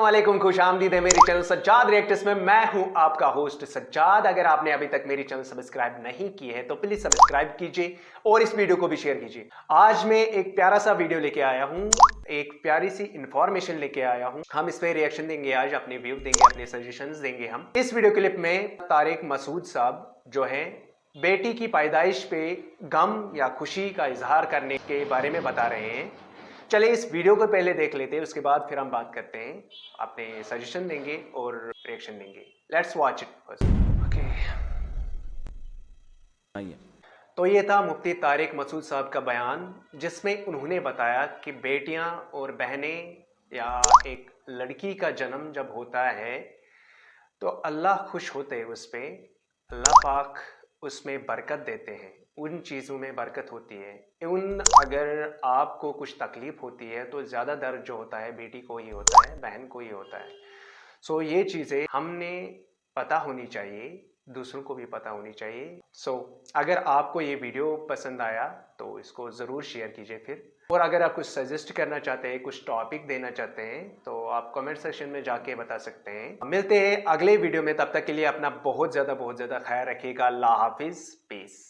अस्सलामुअलैकुम, खुश आमदीद है मेरे चैनल सज्जाद रिएक्टर्स में। मैं हूं आपका होस्ट सज्जाद। अगर आपने अभी तक मेरी चैनल सब्सक्राइब नहीं की है तो प्लीज सब्सक्राइब कीजिए और इस वीडियो को भी शेयर कीजिए। आज मैं एक प्यारा सा वीडियो लेके आया हूं, एक प्यारी सी इंफॉर्मेशन लेके आया हूं। हम इस पे रिएक्शन देंगे, आज अपने व्यू देंगे, अपने सजेशंस देंगे। हम इस वीडियो क्लिप में तारिक मसूद साहब जो है बेटी की पैदाइश पे गम या खुशी का इजहार करने के बारे में बता रहे हैं। चलिए इस वीडियो को पहले देख लेते हैं, उसके बाद फिर हम बात करते हैं, अपने सजेशन देंगे और रिएक्शन देंगे। Let's watch it first. Okay, तो ये था मुफ्ती तारिक मसूद साहब का बयान, जिसमें उन्होंने बताया कि बेटियां और बहनें या एक लड़की का जन्म जब होता है तो अल्लाह खुश होते हैं उस पर, अल्लाह पाक उसमें बरकत देते हैं, उन चीज़ों में बरकत होती है। अगर आपको कुछ तकलीफ होती है तो ज़्यादा दर्द जो होता है बेटी को ही होता है, बहन को ही होता है। सो ये चीज़ें हमने पता होनी चाहिए, दूसरों को भी पता होनी चाहिए। अगर आपको ये वीडियो पसंद आया तो इसको ज़रूर शेयर कीजिए फिर। और अगर आप कुछ सजेस्ट करना चाहते हैं, कुछ टॉपिक देना चाहते हैं तो आप कमेंट सेक्शन में जाके बता सकते हैं। मिलते हैं अगले वीडियो में, तब तक के लिए अपना बहुत ज़्यादा ख्याल रखिएगा। अल्लाह हाफिज़, पीस।